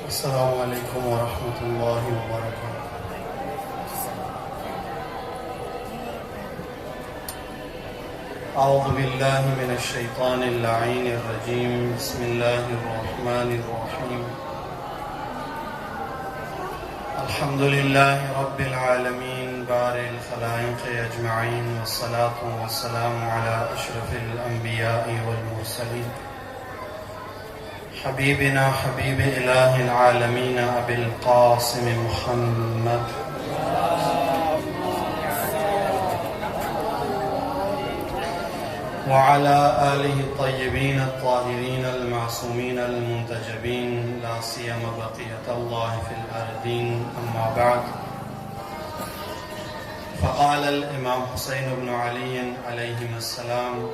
السلام علیکم ورحمۃ اللہ وبرکاتہ۔ اعوذ باللہ من الشیطان اللعین الرجیم، بسم اللہ الرحمن الرحیم۔ الحمد للہ رب العالمین بارئ الخلائق اجمعین، والصلاة والسلام علی اشرف الانبیاء والمرسلین، حبیبنا حبیب الہ العالمین ابی القاسم محمد وعلى آلہ الطیبین الطاہرین المعصومین المنتجبین، لا سیما بقیۃ اللہ فی الارضین، اما بعد، فقال الامام حسین بن علی علیہم السلام: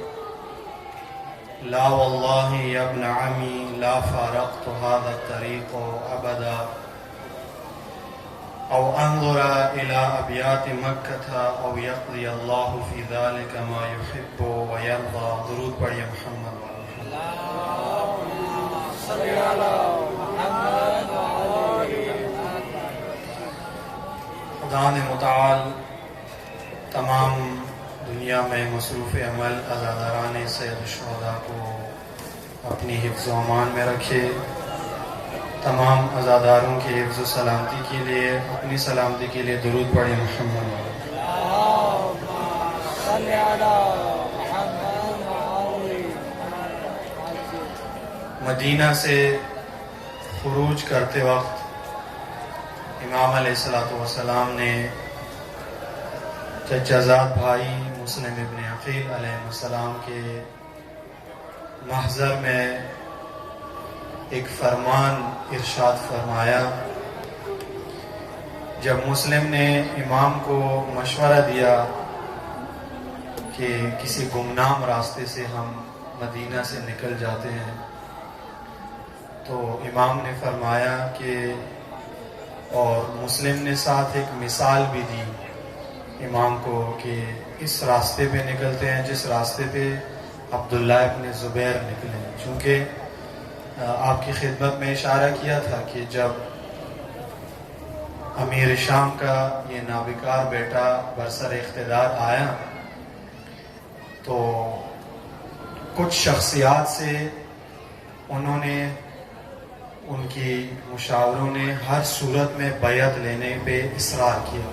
لا واللہ یا ابن عمی لا فارقت هذا الطریق ابدا، او انظر الى ابیات مکہ او یقضی اللہ فی ذلک ما یحب ویرضى۔ درود پڑھیے محمد والا۔ خدا نے متعال تمام دنیا میں مصروف عمل عزاداران سید الشہداء کو اپنی حفظ و امان میں رکھے۔ تمام عزاداروں کی حفظ و سلامتی کے لیے، اپنی سلامتی کے لیے درود پڑھیں محمد والا۔ مدینہ سے خروج کرتے وقت امام علیہ السلام نے چچا زاد بھائی مسلم ابن عقیل علیہ السلام کے محضر میں ایک فرمان ارشاد فرمایا۔ جب مسلم نے امام کو مشورہ دیا کہ کسی گمنام راستے سے ہم مدینہ سے نکل جاتے ہیں، تو امام نے فرمایا کہ، اور مسلم نے ساتھ ایک مثال بھی دی امام کو کہ اس راستے پہ نکلتے ہیں جس راستے پہ عبداللہ ابن زبیر نکلے، چونکہ آپ کی خدمت میں اشارہ کیا تھا کہ جب امیر شام کا یہ نابکار بیٹا برسر اقتدار آیا تو کچھ شخصیات سے انہوں نے، ان کی مشاوروں نے ہر صورت میں بیعت لینے پہ اصرار کیا،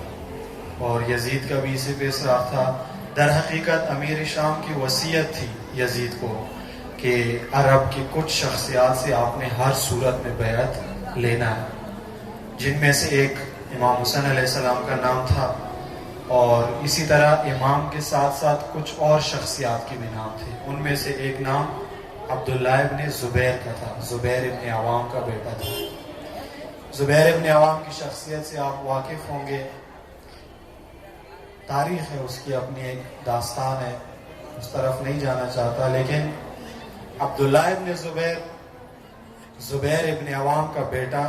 اور یزید کا بھی اسی پہ اصرار تھا۔ در حقیقت امیر شام کی وصیت تھی یزید کو کہ عرب کی کچھ شخصیات سے آپ نے ہر صورت میں بیعت لینا ہے، جن میں سے ایک امام حسین علیہ السلام کا نام تھا، اور اسی طرح امام کے ساتھ ساتھ کچھ اور شخصیات کے بھی نام تھے۔ ان میں سے ایک نام عبداللہ ابن زبیر کا تھا، زبیر ابن عوام کا بیٹا تھا۔ زبیر ابن عوام کی شخصیت سے آپ واقف ہوں گے، تاریخ ہے اس کی، اپنی ایک داستان ہے، اس طرف نہیں جانا چاہتا، لیکن عبداللہ ابن زبیر، زبیر ابن عوام کا بیٹا،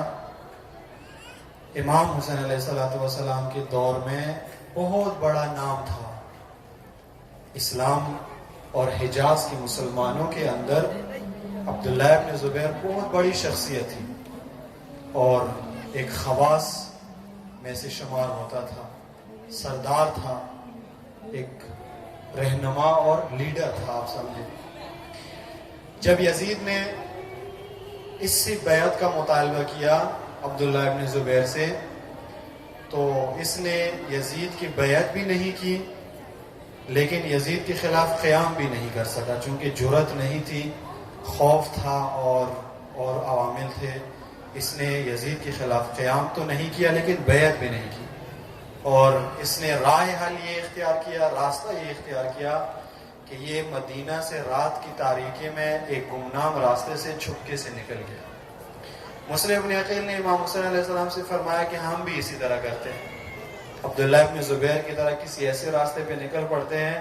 امام حسین علیہ السلام کے دور میں بہت بڑا نام تھا۔ اسلام اور حجاز کے مسلمانوں کے اندر عبداللہ ابن زبیر بہت بڑی شخصیت تھی، اور ایک خواص میں سے شمار ہوتا تھا، سردار تھا، ایک رہنما اور لیڈر تھا، آپ سمجھیں۔ جب یزید نے اس سے بیعت کا مطالبہ کیا عبداللہ ابن زبیر سے، تو اس نے یزید کی بیعت بھی نہیں کی، لیکن یزید کے خلاف قیام بھی نہیں کر سکا، چونکہ جرأت نہیں تھی، خوف تھا اور عوامل تھے۔ اس نے یزید کے خلاف قیام تو نہیں کیا، لیکن بیعت بھی نہیں کی، اور اس نے راہ حل یہ اختیار کیا، راستہ یہ اختیار کیا کہ یہ مدینہ سے رات کی تاریکی میں ایک گمنام راستے سے چھپکے سے نکل گیا۔ مسلم ابن عقیل نے امام حسین علیہ السلام سے فرمایا کہ ہم بھی اسی طرح کرتے ہیں، عبداللہ ابن زبیر کی طرح کسی ایسے راستے پہ نکل پڑتے ہیں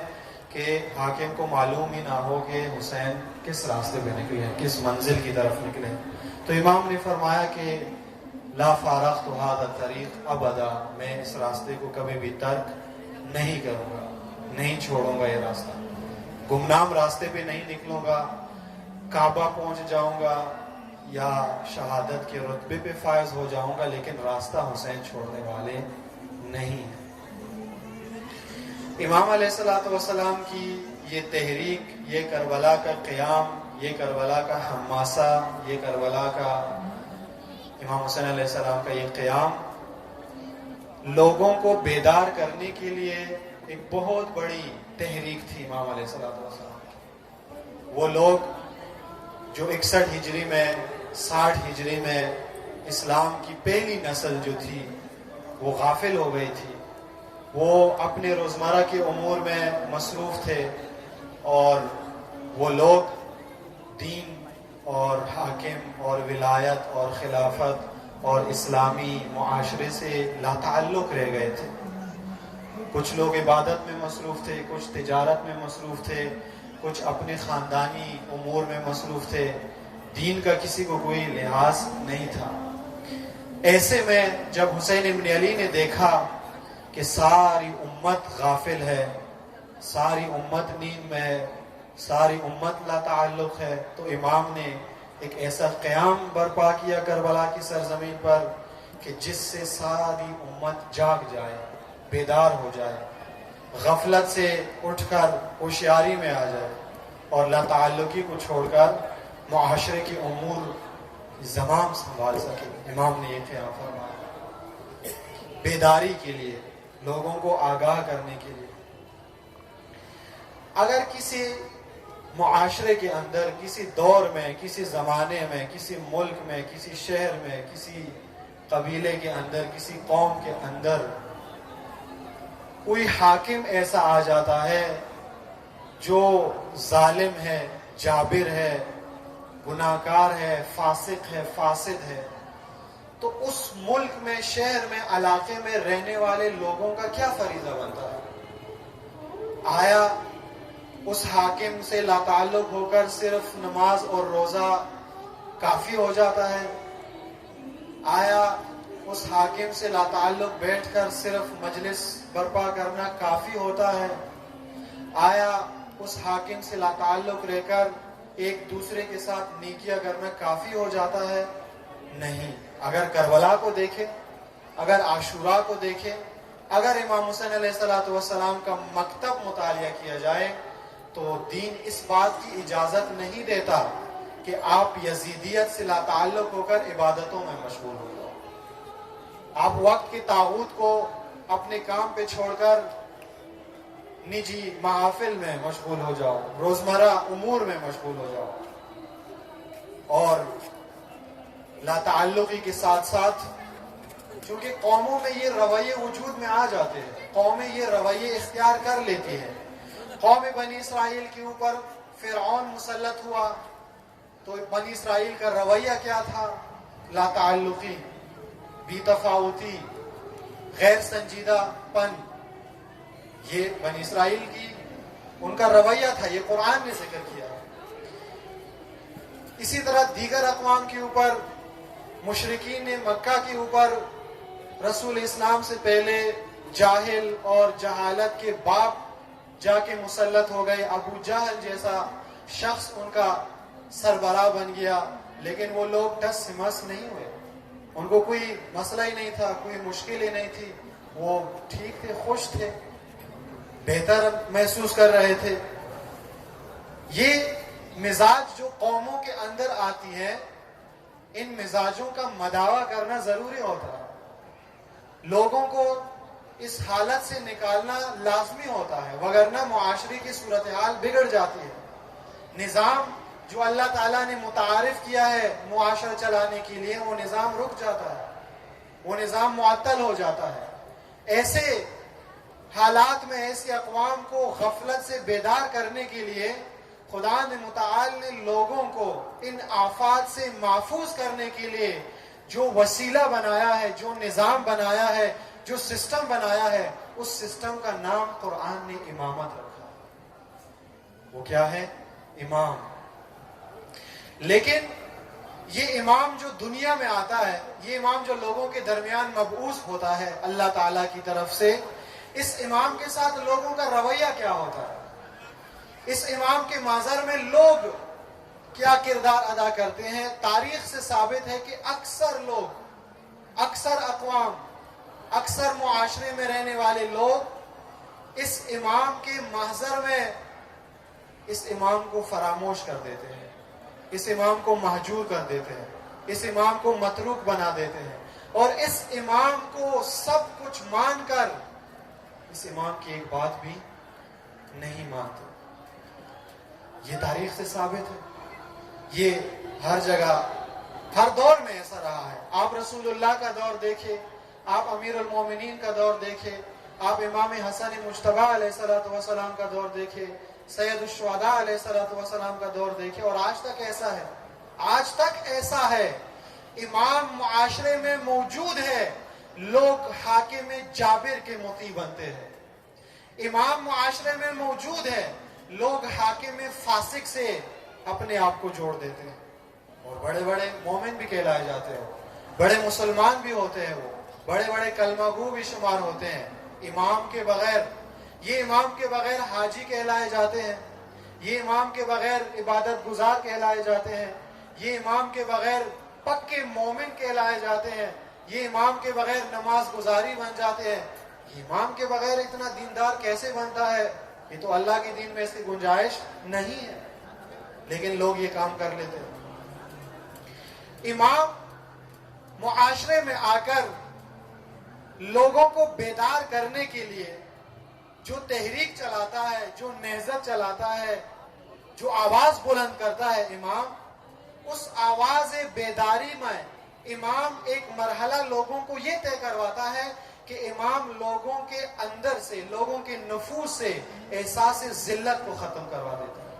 کہ حاکم کو معلوم ہی نہ ہو کہ حسین کس راستے پہ نکلے ہیں، کس منزل کی طرف نکلے ہیں۔ تو امام نے فرمایا کہ لا فارقت هذا الطریق ابدا، میں اس راستے کو کبھی بھی ترک نہیں کروں گا، نہیں چھوڑوں گا، یہ راستہ گمنام راستے پہ نہیں نکلوں گا، کعبہ پہنچ جاؤں گا، یا شہادت کے رتبے پہ فائز ہو جاؤں گا، لیکن راستہ حسین چھوڑنے والے نہیں ہیں۔ امام علیہ السلام کی یہ تحریک، یہ کربلا کا قیام، یہ کربلا کا حماسہ، یہ کربلا کا امام حسین علیہ السلام کا یہ قیام لوگوں کو بیدار کرنے کے لیے ایک بہت بڑی تحریک تھی امام علیہ السلام کی۔ وہ لوگ جو 61 ہجری میں 60 ہجری میں اسلام کی پہلی نسل جو تھی وہ غافل ہو گئی تھی، وہ اپنے روزمرہ کے امور میں مصروف تھے، اور وہ لوگ دین اور حاکم اور ولایت اور خلافت اور اسلامی معاشرے سے لا تعلق رہ گئے تھے۔ کچھ لوگ عبادت میں مصروف تھے، کچھ تجارت میں مصروف تھے، کچھ اپنے خاندانی امور میں مصروف تھے، دین کا کسی کو کوئی لحاظ نہیں تھا۔ ایسے میں جب حسین ابن علی نے دیکھا کہ ساری امت غافل ہے، ساری امت نیند میں ہے، ساری امت لا تعلق ہے، تو امام نے ایک ایسا قیام برپا کیا کربلا کی سرزمین پر کہ جس سے ساری امت جاگ جائے، بیدار ہو جائے، غفلت سے اٹھ کر ہوشیاری میں آ جائے، اور لا تعلقی کو چھوڑ کر معاشرے کے امور زمام سنبھال سکے۔ امام نے یہ قیام فرمایا بیداری کے لیے، لوگوں کو آگاہ کرنے کے لیے۔ اگر کسی معاشرے کے اندر، کسی دور میں، کسی زمانے میں، کسی ملک میں، کسی شہر میں، کسی قبیلے کے اندر، کسی قوم کے اندر کوئی حاکم ایسا آ جاتا ہے جو ظالم ہے، جابر ہے، گناہگار ہے، فاسق ہے، فاسد ہے، تو اس ملک میں، شہر میں، علاقے میں رہنے والے لوگوں کا کیا فریضہ بنتا ہے؟ آیا اس حاکم سے لا تعلق ہو کر صرف نماز اور روزہ کافی ہو جاتا ہے؟ آیا اس حاکم سے لا تعلق بیٹھ کر صرف مجلس برپا کرنا کافی ہوتا ہے؟ آیا اس حاکم سے لا تعلق رہ کر ایک دوسرے کے ساتھ نیکیاں کرنا کافی ہو جاتا ہے؟ نہیں۔ اگر کربلا کو دیکھیں، اگر عاشوراء کو دیکھیں، اگر امام حسین علیہ السلام کا مکتب مطالعہ کیا جائے، تو دین اس بات کی اجازت نہیں دیتا کہ آپ یزیدیت سے لا تعلق ہو کر عبادتوں میں مشغول ہو جاؤ، آپ وقت کی طاغوت کو اپنے کام پہ چھوڑ کر نجی محافل میں مشغول ہو جاؤ، روزمرہ امور میں مشغول ہو جاؤ، اور لا تعلقی کے ساتھ ساتھ چونکہ قوموں میں یہ رویے وجود میں آ جاتے ہیں، قومیں یہ رویے اختیار کر لیتی ہیں۔ قوم بنی اسرائیل کے اوپر فرعون مسلط ہوا تو بنی اسرائیل کا رویہ کیا تھا؟ لا تعلقی، بی تفاوتی، غیر سنجیدہ پن، یہ بنی اسرائیل کی ان کا رویہ تھا، یہ قرآن نے ذکر کیا۔ اسی طرح دیگر اقوام کے اوپر، مشرکین مکہ کے اوپر رسول اسلام سے پہلے جاہل اور جہالت کے باپ جا کے مسلط ہو گئے، ابو جہل جیسا شخص ان کا سربراہ بن گیا، لیکن وہ لوگ ٹس سے مس نہیں ہوئے، ان کو کوئی مسئلہ ہی نہیں تھا، کوئی مشکل ہی نہیں تھی، وہ ٹھیک تھے، خوش تھے، بہتر محسوس کر رہے تھے۔ یہ مزاج جو قوموں کے اندر آتی ہے، ان مزاجوں کا مداوع کرنا ضروری ہوتا ہے، لوگوں کو اس حالت سے نکالنا لازمی ہوتا ہے، وگرنہ معاشرے کی صورتحال بگڑ جاتی ہے۔ نظام جو اللہ تعالیٰ نے متعارف کیا ہے معاشرہ چلانے کے لیے، وہ نظام رک جاتا ہے، وہ نظام معطل ہو جاتا ہے۔ ایسے حالات میں ایسے اقوام کو غفلت سے بیدار کرنے کے لیے خدا نے متعال نے لوگوں کو ان آفات سے محفوظ کرنے کے لیے جو وسیلہ بنایا ہے، جو نظام بنایا ہے، جو سسٹم بنایا ہے، اس سسٹم کا نام قرآن نے امامت رکھا۔ وہ کیا ہے؟ امام۔ لیکن یہ امام جو دنیا میں آتا ہے، یہ امام جو لوگوں کے درمیان مبعوث ہوتا ہے اللہ تعالیٰ کی طرف سے، اس امام کے ساتھ لوگوں کا رویہ کیا ہوتا ہے؟ اس امام کے منظر میں لوگ کیا کردار ادا کرتے ہیں؟ تاریخ سے ثابت ہے کہ اکثر لوگ، اکثر اقوام، اکثر معاشرے میں رہنے والے لوگ اس امام کے محضر میں اس امام کو فراموش کر دیتے ہیں، اس امام کو مہجور کر دیتے ہیں، اس امام کو متروک بنا دیتے ہیں، اور اس امام کو سب کچھ مان کر اس امام کی ایک بات بھی نہیں مانتے۔ یہ تاریخ سے ثابت ہے، یہ ہر جگہ، ہر دور میں ایسا رہا ہے۔ آپ رسول اللہ کا دور دیکھیں، آپ امیر المومنین کا دور دیکھیں، آپ امام حسن مجتبی علیہ السلام کا دور دیکھیں، سید الشہداء علیہ السلام کا دور دیکھیں، اور آج تک ایسا ہے، آج تک ایسا ہے۔ امام معاشرے میں موجود ہے، لوگ حاکم جابر کے مطیع بنتے ہیں۔ امام معاشرے میں موجود ہے، لوگ حاکم فاسق سے اپنے آپ کو جوڑ دیتے ہیں، اور بڑے بڑے مومن بھی کہلائے جاتے ہیں، بڑے مسلمان بھی ہوتے ہیں، وہ بڑے بڑے کلمہ گو بھی شمار ہوتے ہیں۔ امام کے بغیر، یہ امام کے بغیر حاجی کہلائے جاتے ہیں، یہ امام کے بغیر عبادت گزار کہلائے جاتے ہیں، یہ امام کے بغیر پکے مومن کہلائے جاتے ہیں، یہ امام کے بغیر نماز گزاری بن جاتے ہیں۔ یہ امام کے بغیر اتنا دیندار کیسے بنتا ہے؟ یہ تو اللہ کے دین میں اس کی گنجائش نہیں ہے، لیکن لوگ یہ کام کر لیتے ہیں۔ امام معاشرے میں آ کر لوگوں کو بیدار کرنے کے لیے جو تحریک چلاتا ہے، جو نہضت چلاتا ہے، جو آواز بلند کرتا ہے امام، اس آواز بیداری میں امام ایک مرحلہ لوگوں کو یہ طے کرواتا ہے کہ امام لوگوں کے اندر سے، لوگوں کے نفوس سے احساس ذلت کو ختم کروا دیتا ہے۔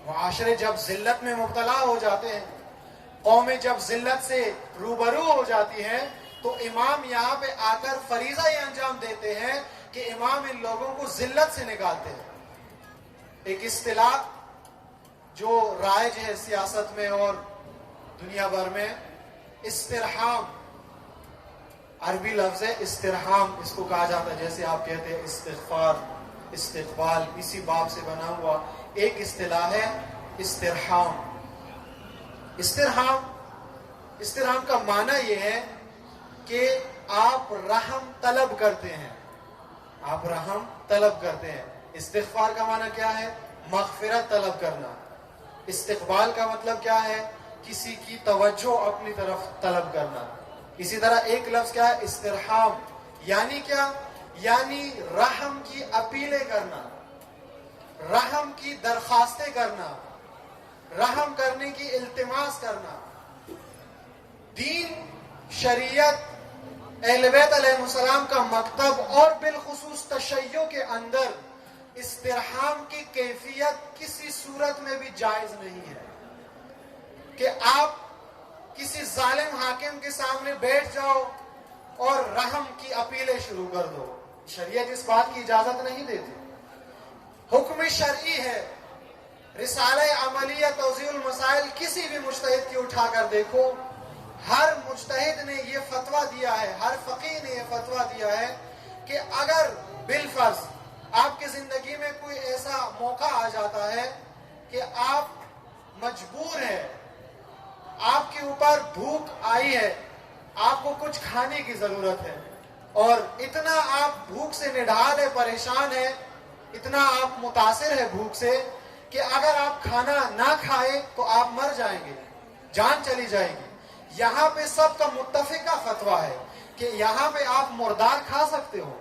معاشرے جب ذلت میں مبتلا ہو جاتے ہیں، قومیں جب ذلت سے روبرو ہو جاتی ہیں، تو امام یہاں پہ آ کر فریضہ یہ انجام دیتے ہیں کہ امام ان لوگوں کو ذلت سے نکالتے ہیں۔ ایک اصطلاح جو رائج ہے سیاست میں اور دنیا بھر میں، استرحام، عربی لفظ ہے استرحام، اس کو کہا جاتا ہے، جیسے آپ کہتے ہیں استغفار، استقبال، اسی باب سے بنا ہوا ایک اصطلاح ہے استرحام۔ استرحام کا معنی یہ ہے کہ آپ رحم طلب کرتے ہیں، آپ رحم طلب کرتے ہیں۔ استغفار کا معنی کیا ہے؟ مغفرت طلب کرنا۔ استقبال کا مطلب کیا ہے؟ کسی کی توجہ اپنی طرف طلب کرنا۔ اسی طرح ایک لفظ کیا ہے؟ استرحام، یعنی کیا؟ یعنی رحم کی اپیلیں کرنا، رحم کی درخواستیں کرنا، رحم کرنے کی التماس کرنا۔ دین، شریعت، اہل بیت علیہ السلام کا مکتب اور بالخصوص تشیع کے اندر استرحام کی کیفیت کسی صورت میں بھی جائز نہیں ہے کہ آپ کسی ظالم حاکم کے سامنے بیٹھ جاؤ اور رحم کی اپیلیں شروع کر دو۔ شریعت اس بات کی اجازت نہیں دیتی۔ حکم شرعی ہے، رسالہ عملیہ توضیح المسائل کسی بھی مجتہد کی اٹھا کر دیکھو، ہر مجتہد نے یہ فتویٰ دیا ہے، ہر فقیہ نے یہ فتویٰ دیا ہے کہ اگر بالفرض آپ کی زندگی میں کوئی ایسا موقع آ جاتا ہے کہ آپ مجبور ہیں، آپ کے اوپر بھوک آئی ہے، آپ کو کچھ کھانے کی ضرورت ہے، اور اتنا آپ بھوک سے نڈھال ہے، پریشان ہے، اتنا آپ متاثر ہے بھوک سے کہ اگر آپ کھانا نہ کھائے تو آپ مر جائیں گے، جان چلی جائے گی۔ یہاں پہ سب کا متفقہ فتویٰ ہے کہ یہاں پہ آپ مردار کھا سکتے ہو،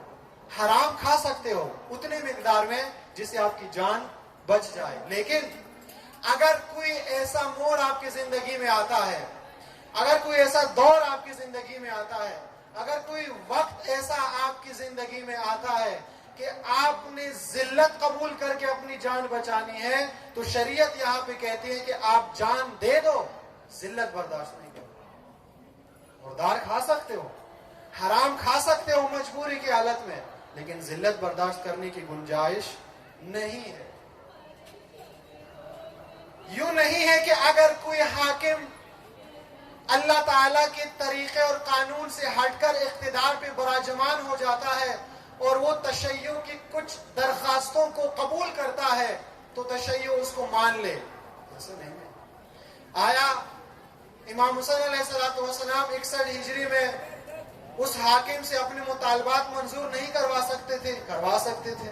حرام کھا سکتے ہو اتنے مقدار میں جس سے آپ کی جان بچ جائے۔ لیکن اگر کوئی ایسا موڑ آپ کی زندگی میں آتا ہے، اگر کوئی ایسا دور آپ کی زندگی میں آتا ہے، اگر کوئی وقت ایسا آپ کی زندگی میں آتا ہے کہ آپ نے ذلت قبول کر کے اپنی جان بچانی ہے، تو شریعت یہاں پہ کہتی ہے کہ آپ جان دے دو، ذلت برداشت نہیں کرو۔ مردار کھا سکتے ہو، حرام کھا سکتے ہو مجبوری کی حالت میں، لیکن ذلت برداشت کرنے کی گنجائش نہیں ہے۔ یوں نہیں ہے کہ اگر کوئی حاکم اللہ تعالیٰ کے طریقے اور قانون سے ہٹ کر اقتدار پہ براجمان ہو جاتا ہے اور وہ تشیع کی کچھ درخواستوں کو قبول کرتا ہے تو تشیع اس کو مان لے، ایسا نہیں ہے. آیا امام حسین علیہ السلام 61 ہجری میں اس حاکم سے اپنے مطالبات منظور نہیں کروا سکتے تھے؟ کروا سکتے تھے.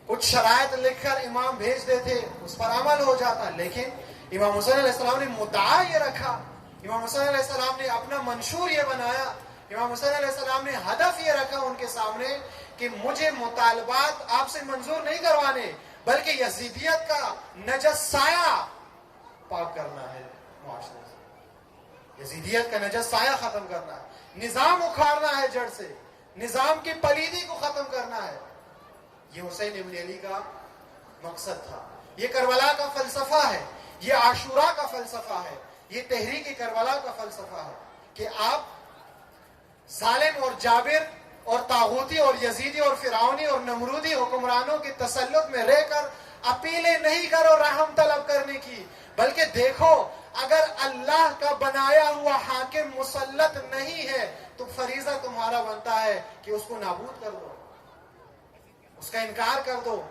کچھ شرائط لکھ کر امام بھیج دیتے، اس پر عمل ہو جاتا. لیکن امام حسین علیہ السلام نے مدعا یہ رکھا، امام حسین علیہ السلام نے اپنا منشور یہ بنایا، امام حسین علیہ السلام نے ہدف یہ رکھا ان کے سامنے کہ مجھے مطالبات آپ سے منظور نہیں کروانے، بلکہ یزیدیت کا نجس سایہ پاک کرنا ہے معاشرے سے. یزیدیت کا نجس سایہ ختم کرنا ہے، نظام اکھاڑنا ہے جڑ سے، نظام کی پلیدی کو ختم کرنا ہے. یہ حسین ابن علی کا مقصد تھا. یہ کربلا کا فلسفہ ہے، یہ عاشورہ کا فلسفہ ہے، یہ تحریک کربلا کا فلسفہ ہے کہ آپ ظالم اور جابر اور طاغوتی اور یزیدی اور فرعونی اور نمرودی حکمرانوں کے تسلط میں رہ کر اپیلیں نہیں کرو رحم طلب کرنے کی، بلکہ دیکھو اگر اللہ کا بنایا ہوا حاکم مسلط نہیں ہے تو فریضہ تمہارا بنتا ہے کہ اس کو نابود کر دو، اس کا انکار کر دو،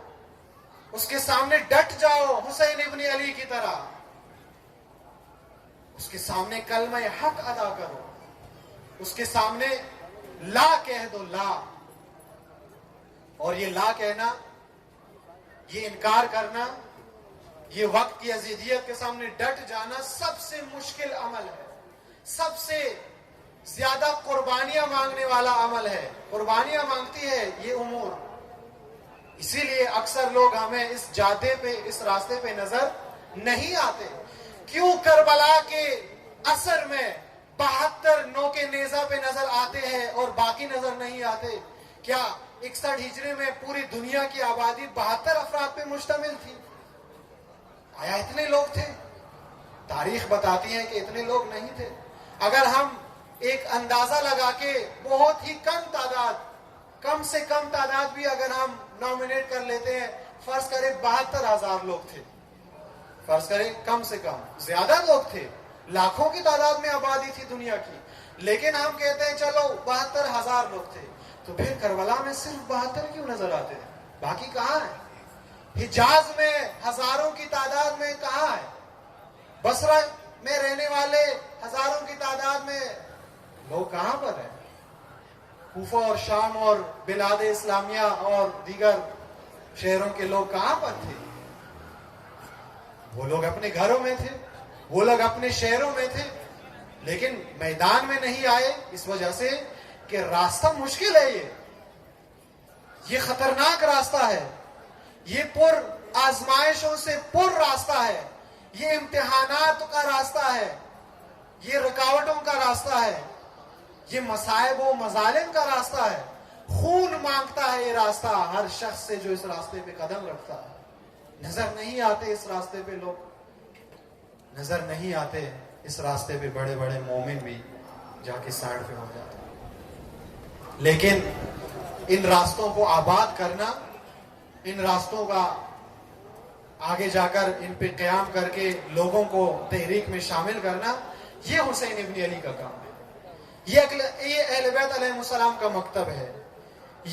اس کے سامنے ڈٹ جاؤ حسین ابن علی کی طرح، اس کے سامنے کلمہ حق ادا کرو، اس کے سامنے لا کہہ دو، لا. اور یہ لا کہنا، یہ انکار کرنا، یہ وقت کی یزیدیت کے سامنے ڈٹ جانا سب سے مشکل عمل ہے، سب سے زیادہ قربانیاں مانگنے والا عمل ہے. قربانیاں مانگتی ہے یہ امور. اسی لیے اکثر لوگ ہمیں اس جادے پہ، اس راستے پہ نظر نہیں آتے. کیوں کربلا کے اثر میں 72 نوکے نیزہ پہ نظر آتے ہیں اور باقی نظر نہیں آتے؟ کیا 61 ہجری میں پوری دنیا کی آبادی 72 افراد پہ مشتمل تھی؟ آیا اتنے لوگ تھے؟ تاریخ بتاتی ہے کہ اتنے لوگ نہیں تھے. اگر ہم ایک اندازہ لگا کے بہت ہی کم تعداد، کم سے کم تعداد بھی اگر ہم نامنیٹ کر لیتے ہیں، فرض کریں 72,000 لوگ تھے، فرض کریں کم سے کم، زیادہ لوگ تھے، لاکھوں کی تعداد میں آبادی تھی دنیا کی، لیکن ہم کہتے ہیں چلو 72,000 لوگ تھے. تو پھر کربلا میں صرف 72 کیوں نظر آتے ہیں؟ باقی کہاں ہے؟ حجاز میں ہزاروں کی تعداد میں کہاں ہے؟ بصرہ میں رہنے والے ہزاروں کی تعداد میں لوگ کہاں پر ہیں؟ کوفہ اور شام اور بلاد اسلامیہ اور دیگر شہروں کے لوگ کہاں پر تھے؟ وہ لوگ اپنے گھروں میں تھے، وہ لوگ اپنے شہروں میں تھے، لیکن میدان میں نہیں آئے اس وجہ سے کہ راستہ مشکل ہے. یہ خطرناک راستہ ہے، یہ پر آزمائشوں سے پر راستہ ہے، یہ امتحانات کا راستہ ہے، یہ رکاوٹوں کا راستہ ہے، یہ مصائب و مظالم کا راستہ ہے. خون مانگتا ہے یہ راستہ ہر شخص سے جو اس راستے پہ قدم رکھتا ہے. نظر نہیں آتے اس راستے پہ لوگ، نظر نہیں آتے اس راستے پہ بڑے بڑے مومن بھی جا کے سائڈ پہ ہو جاتے ہیں. لیکن ان راستوں کو آباد کرنا، ان راستوں کا آگے جا کر ان پہ قیام کر کے لوگوں کو تحریک میں شامل کرنا، یہ حسین ابن علی کا کام ہے. یہ اہل بیت علیہ السلام کا مکتب ہے،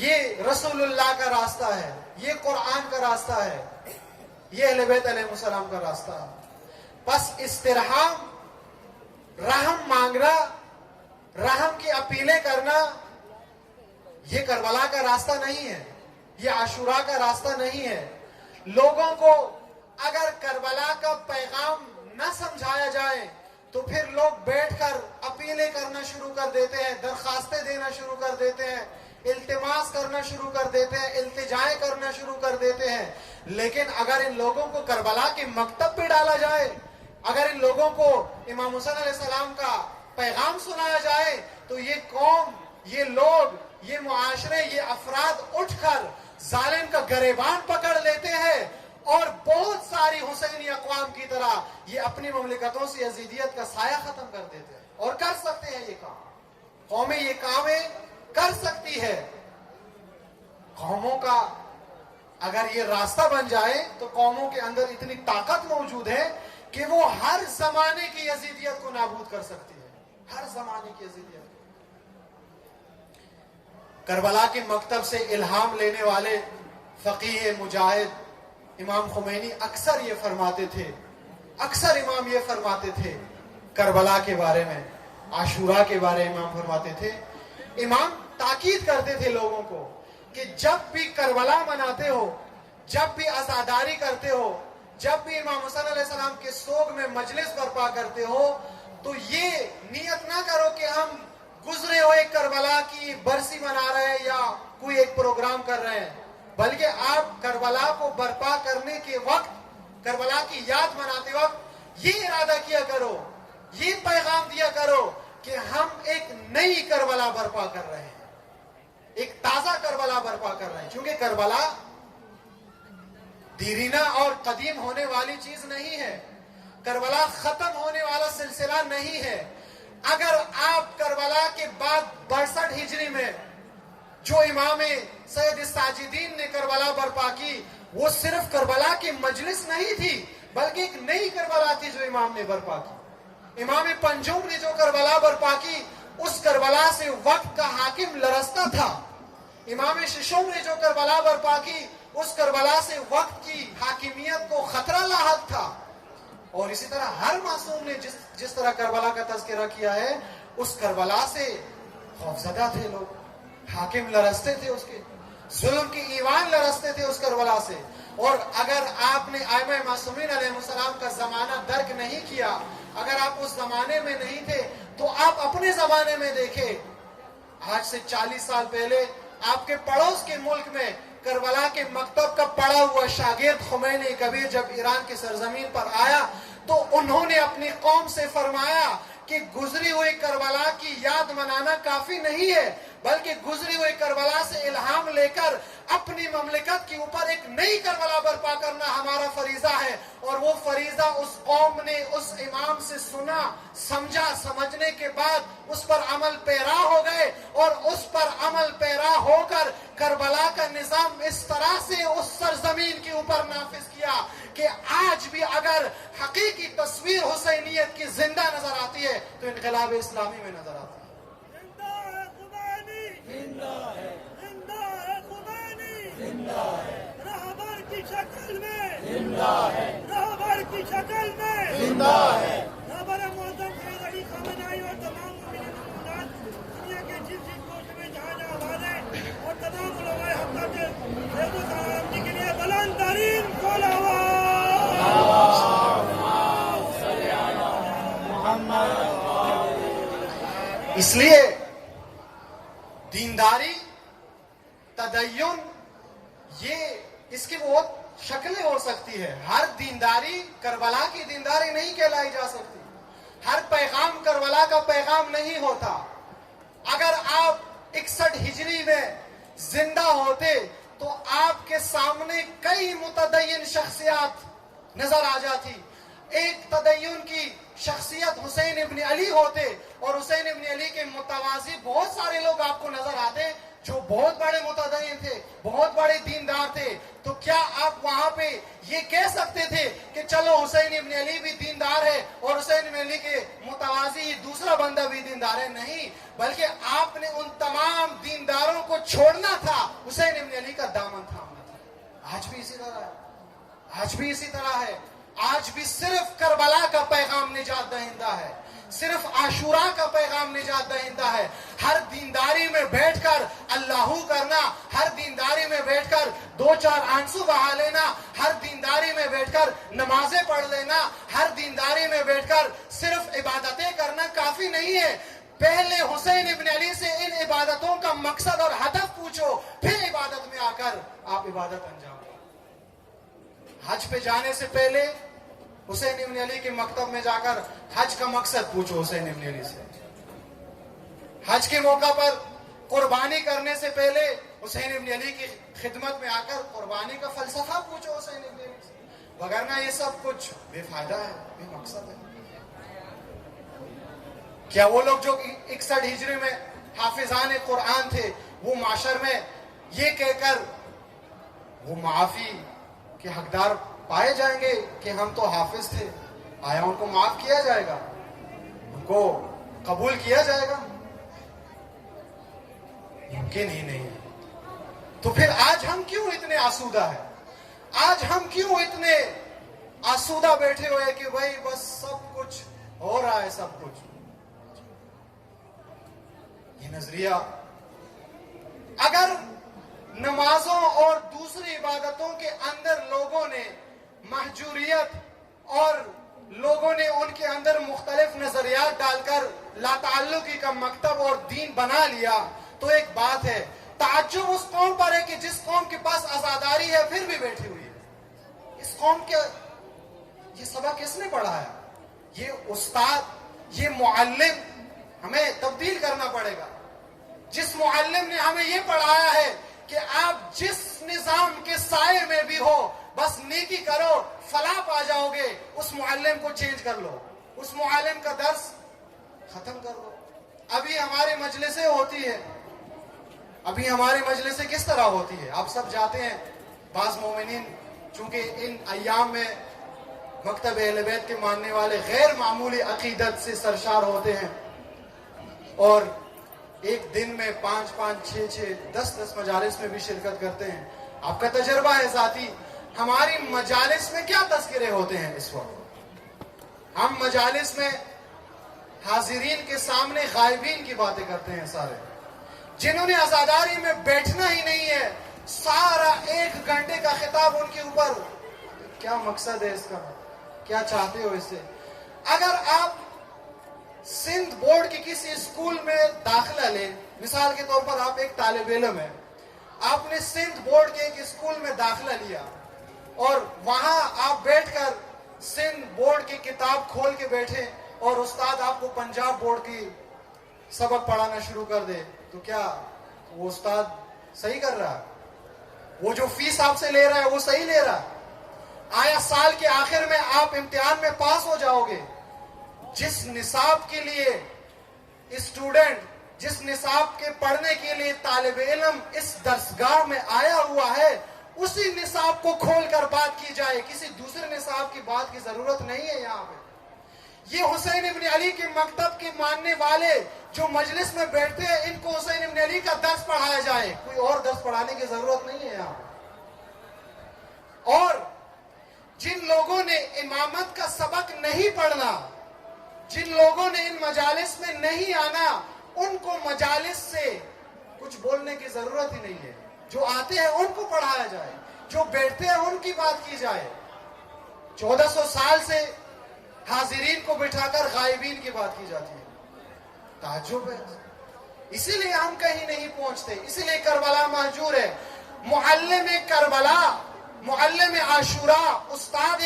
یہ رسول اللہ کا راستہ ہے، یہ قرآن کا راستہ ہے، یہ اہل بیت علیہ السلام کا راستہ ہے. بس استرحام، رحم مانگنا، رحم کی اپیلیں کرنا، یہ کربلا کا راستہ نہیں ہے، یہ عاشورہ کا راستہ نہیں ہے. لوگوں کو اگر کربلا کا پیغام نہ سمجھایا جائے تو پھر لوگ بیٹھ کر اپیلیں کرنا شروع کر دیتے ہیں، درخواستیں دینا شروع کر دیتے ہیں، التماس کرنا شروع کر دیتے ہیں، التجائیں کرنا شروع کر دیتے ہیں. لیکن اگر ان لوگوں کو کربلا کے مکتب پہ ڈالا جائے، اگر ان لوگوں کو امام حسین علیہ السلام کا پیغام سنایا جائے تو یہ قوم، یہ لوگ، یہ معاشرے، یہ افراد اٹھ کر ظالم کا گریبان پکڑ لیتے ہیں اور بہت ساری حسینی اقوام کی طرح یہ اپنی مملکتوں سے یزیدیت کا سایہ ختم کر دیتے ہیں. اور کر سکتے ہیں یہ کام، قومیں یہ کامیں کر سکتی ہے. قوموں کا اگر یہ راستہ بن جائے تو قوموں کے اندر اتنی طاقت موجود ہے کہ وہ ہر زمانے کی یزیدیت کو نابود کر سکتی ہے، ہر زمانے کی یزیدیت کو. کربلا کے مکتب سے الہام لینے والے فقیہ، مجاہد امام خمینی اکثر یہ فرماتے تھے، اکثر امام یہ فرماتے تھے کربلا کے بارے میں، عاشورہ کے بارے میں امام فرماتے تھے، امام تاکید کرتے تھے لوگوں کو کہ جب بھی کربلا مناتے ہو، جب بھی عزاداری کرتے ہو، جب بھی امام حسین علیہ السلام کے سوگ میں مجلس برپا کرتے ہو، تو یہ نیت نہ کرو کہ ہم گزرے ہوئے کربلا کی برسی منا رہے ہیں یا کوئی ایک پروگرام کر رہے ہیں، بلکہ آپ کربلا کو برپا کرنے کے وقت، کربلا کی یاد مناتے وقت یہ ارادہ کیا کرو، یہ پیغام دیا کرو کہ ہم ایک نئی کربلا برپا کر رہے ہیں، ایک تازہ کربلا برپا کر رہے ہیں، کیونکہ کربلا دیرینہ اور قدیم ہونے والی چیز نہیں ہے، کربلا ختم ہونے والا سلسلہ نہیں ہے۔ اگر آپ کربلا کے بعد 62 ہجری میں جو امام سید الساجدین نے کربلا برپا کی، وہ صرف کربلا کی مجلس نہیں تھی، بلکہ ایک نئی کربلا تھی جو امام نے برپا کی۔ امام پنجم نے جو کربلا برپا کی، اس کربلا سے وقت کا حاکم لرزتا تھا۔ امام ششم نے جو کربلا برپا کی، اس کربلا سے وقت کی حاکمیت کو خطرہ لاحق تھا۔ اور اسی طرح ہر معصوم نے جس طرح کربلا کا تذکرہ کیا ہے، اس کربلا سے خوفزدہ تھے لوگ، حاکم لرزتے تھے، اس کے ظلم کی ایوان لرزتے تھے اس کربلا سے۔ اور اگر آپ نے ائمہ معصومین علیہ السلام کا زمانہ درک نہیں کیا، اگر آپ اس زمانے میں نہیں تھے، تو آپ اپنے زمانے میں دیکھیں، آج سے 40 سال پہلے آپ کے پڑوس کے ملک میں کربلا کے مکتب کا پڑھا ہوا شاگرد خمینی کبیر جب ایران کی سرزمین پر آیا، تو انہوں نے اپنی قوم سے فرمایا کہ گزری ہوئی کربلا کی یاد منانا کافی نہیں ہے، بلکہ گزری ہوئی کربلا سے الہام لے کر اپنی مملکت کے اوپر ایک نئی کربلا برپا کرنا ہمارا فریضہ ہے۔ اور وہ فریضہ اس قوم نے اس امام سے سنا، سمجھا، سمجھنے کے بعد اس پر عمل پیرا ہو گئے، اور اس پر عمل پیرا ہو کر کربلا کا نظام اس طرح سے اس سرزمین کے اوپر نافذ کیا کہ آج بھی اگر حقیقی تصویر حسینیت کی زندہ نظر آتی ہے تو انقلاب اسلامی میں نظر آتی ہے۔ زندہ ہے خمینی، زندہ ہے رہبر کی شکل میں، زندہ ہے رہبر کی شکل میں، زندہ ہے رہبر معظم سید علی خامنہئی اور تمام مومنین و مومنات، دنیا کے جس کونے میں جہاں جہاں آباد ہیں، اور تمام علماء حق کے فیض و سلامتی کے لیے بلند ترین اس لیے دینداری، تدین، یہ اس کی بہت شکلیں ہو سکتی ہے۔ ہر دینداری کربلا کی دینداری نہیں کہلائی جا سکتی، ہر پیغام کربلا کا پیغام نہیں ہوتا۔ اگر آپ 61 ہجری میں زندہ ہوتے تو آپ کے سامنے کئی متدین شخصیات نظر آ جاتی۔ ایک تدین کی شخصیت حسین ابن علی ہوتے، اور حسین ابن علی کے متوازی بہت سارے لوگ آپ کو نظر آتے جو بہت بڑے متدین تھے، بہت بڑے دیندار تھے۔ تو کیا آپ وہاں پہ یہ کہہ سکتے تھے کہ چلو حسین ابن علی بھی دیندار ہے اور حسین ابن علی کے متوازی دوسرا بندہ بھی دیندار ہے؟ نہیں، بلکہ آپ نے ان تمام دینداروں کو چھوڑنا تھا، حسین ابن علی کا دامن تھامنا تھا۔ آج بھی اسی طرح ہے، آج بھی اسی طرح ہے۔ آج بھی صرف کربلا کا پیغام نجات دہندہ ہے، صرف عاشورہ کا پیغام نجات دہندہ ہے۔ ہر دینداری میں بیٹھ کر اللہ کرنا، ہر دینداری میں بیٹھ کر 2-4 آنسو بہا لینا، ہر دینداری میں بیٹھ کر نمازیں پڑھ لینا، ہر دینداری میں بیٹھ کر صرف عبادتیں کرنا کافی نہیں ہے۔ پہلے حسین ابن علی سے ان عبادتوں کا مقصد اور ہدف پوچھو، پھر عبادت میں آ کر آپ عبادت انجام دو۔ حج پہ جانے سے پہلے حسین ابن علی کے مکتب میں جا کر حج کا مقصد پوچھو حسین ابن علی سے۔ حج کے موقع پر قربانی کرنے سے پہلے حسین ابن علی کی خدمت میں آ کر قربانی کا فلسفہ پوچھو حسین ابن علی سے، وگرنہ یہ سب کچھ بے فائدہ ہے، بے مقصد ہے۔ کیا وہ لوگ جو 61 ہجری میں حافظان قرآن تھے، وہ معاشر میں یہ کہہ کر وہ معافی کے حقدار پائے جائیں گے کہ ہم تو حافظ تھے، آیا ان کو معاف کیا جائے گا، ان کو قبول کیا جائے گا؟ ممکن ہی نہیں۔ تو پھر آج ہم کیوں اتنے آسودہ ہیں؟ آج ہم کیوں اتنے آسودہ بیٹھے ہوئے کہ بھائی بس سب کچھ ہو رہا ہے، سب کچھ. یہ نظریہ اگر نمازوں اور دوسری عبادتوں کے اندر لوگوں نے محجوریت اور لوگوں نے ان کے اندر مختلف نظریات ڈال کر لا تعلقی کا مکتب اور دین بنا لیا تو ایک بات ہے. تعجب اس قوم پر ہے کہ جس قوم کے پاس آزاداری ہے پھر بھی بیٹھی ہوئی ہے. اس قوم کے یہ سبق کس نے پڑھایا؟ یہ استاد، یہ معلم ہمیں تبدیل کرنا پڑے گا. جس معلم نے ہمیں یہ پڑھایا ہے کہ آپ جس نظام کے سائے میں بھی ہو بس نیکی کرو فلاح پا جاؤ گے، اس معلم کو چینج کر لو، اس معلم کا درس ختم کر دو. ابھی ہماری مجلسیں ہوتی ہے، ابھی ہماری مجلسیں کس طرح ہوتی ہے؟ آپ سب جاتے ہیں. بعض مومنین چونکہ ان ایام میں مکتب اہل بیت کے ماننے والے غیر معمولی عقیدت سے سرشار ہوتے ہیں اور ایک دن میں 5 5 6 6 10 10 مجالس میں بھی شرکت کرتے ہیں. آپ کا تجربہ ہے ذاتی. ہماری مجالس میں کیا تذکرے ہوتے ہیں اس وقت؟ ہم مجالس میں حاضرین کے سامنے غائبین کی باتیں کرتے ہیں. سارے جنہوں نے عزاداری میں بیٹھنا ہی نہیں ہے، سارا 1 گھنٹے کا خطاب ان کے اوپر. کیا مقصد ہے اس کا؟ کیا چاہتے ہو اس سے؟ اگر آپ سندھ بورڈ کے کسی اسکول میں داخلہ لیں، مثال کے طور پر آپ ایک طالب علم ہیں، آپ نے سندھ بورڈ کے ایک اسکول میں داخلہ لیا اور وہاں آپ بیٹھ کر سندھ بورڈ کی کتاب کھول کے بیٹھے اور استاد آپ کو پنجاب بورڈ کی سبق پڑھانا شروع کر دے، تو کیا وہ استاد صحیح کر رہا ہے؟ وہ جو فیس آپ سے لے رہا ہے وہ صحیح لے رہا ہے؟ آیا سال کے آخر میں آپ امتحان میں پاس ہو جاؤ گے؟ جس نصاب کے لیے اسٹوڈنٹ، جس نصاب کے پڑھنے کے لیے طالب علم اس درسگاہ میں آیا ہوا ہے، اسی نصاب کو کھول کر بات کی جائے. کسی دوسرے نصاب کی بات کی ضرورت نہیں ہے. یہاں پہ یہ حسین ابن علی کے مکتب کے ماننے والے جو مجلس میں بیٹھتے ہیں، ان کو حسین ابن علی کا درس پڑھایا جائے، کوئی اور درس پڑھانے کی ضرورت نہیں ہے یہاں. اور جن لوگوں نے امامت کا سبق نہیں پڑھنا، جن لوگوں نے ان مجالس میں نہیں آنا، ان کو مجالس سے کچھ بولنے کی ضرورت ہی نہیں ہے. جو آتے ہیں ان کو پڑھایا جائے، جو بیٹھتے ہیں ان کی بات کی جائے. 1400 سال سے حاضرین کو بٹھا کر غائبین کی بات کی جاتی ہے. تعجب ہے. اسی لیے ہم کہیں نہیں پہنچتے، اسی لیے کربلا مہجور ہے. معلم کربلا، معلم عاشورہ، استاد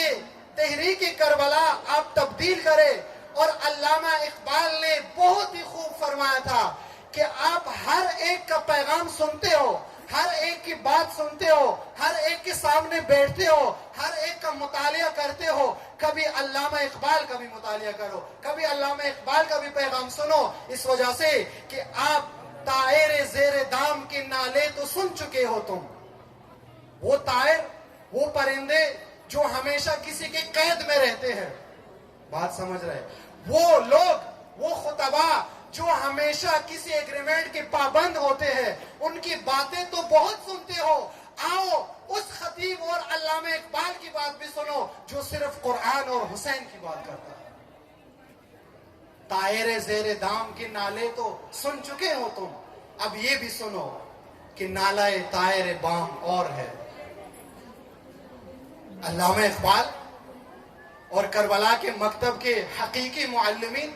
تحریک کربلا آپ تبدیل کرے. اور علامہ اقبال نے بہت ہی خوب فرمایا تھا کہ آپ ہر ایک کا پیغام سنتے ہو، ہر ایک کی بات سنتے ہو، ہر ایک کے سامنے بیٹھتے ہو، ہر ایک کا مطالعہ کرتے ہو. کبھی علامہ اقبال کا بھی مطالعہ کرو، کبھی علامہ اقبال کا بھی پیغام سنو. اس وجہ سے کہ آپ طائر زیر دام کے نالے تو سن چکے ہو. تم وہ طائر، وہ پرندے جو ہمیشہ کسی کے قید میں رہتے ہیں، بات سمجھ رہے؟ وہ لوگ، وہ خطبہ جو ہمیشہ کسی ایگریمنٹ کے پابند ہوتے ہیں، ان کی باتیں تو بہت سنتے ہو. آؤ اس خطیب اور علامہ اقبال کی بات بھی سنو جو صرف قرآن اور حسین کی بات کرتا ہے. طائر زیر دام کے نالے تو سن چکے ہو تم، اب یہ بھی سنو کہ نالہ طائر بام اور ہے. علامہ اقبال اور کربلا کے مکتب کے حقیقی معلمین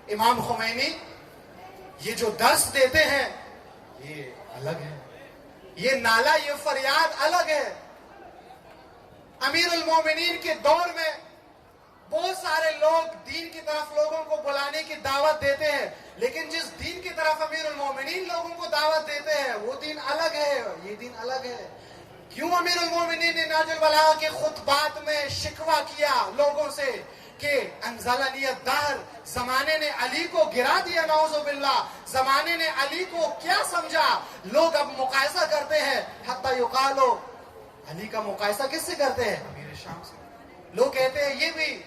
امام خمینی یہ جو درس دیتے ہیں یہ الگ ہے. یہ نالہ، یہ فریاد الگ ہے. امیر المومنین کے دور میں بہت سارے لوگ دین کی طرف لوگوں کو بلانے کی دعوت دیتے ہیں، لیکن جس دین کی طرف امیر المومنین لوگوں کو دعوت دیتے ہیں وہ دین الگ ہے، یہ دین الگ ہے. کیوں امیر المومنین نے نہج البلاغہ کے خطبات میں شکوہ کیا لوگوں سے کہ انزلنی الدہر، زمانے نے علی کو گرا دیا، نعوذ باللہ، زمانے نے علی کو کیا سمجھا. لوگ اب مقایسہ کرتے ہیں، حتی یقالو علی کا مقایسہ کس سے کرتے ہیں؟ امیر شام سے. لوگ کہتے ہیں یہ بھی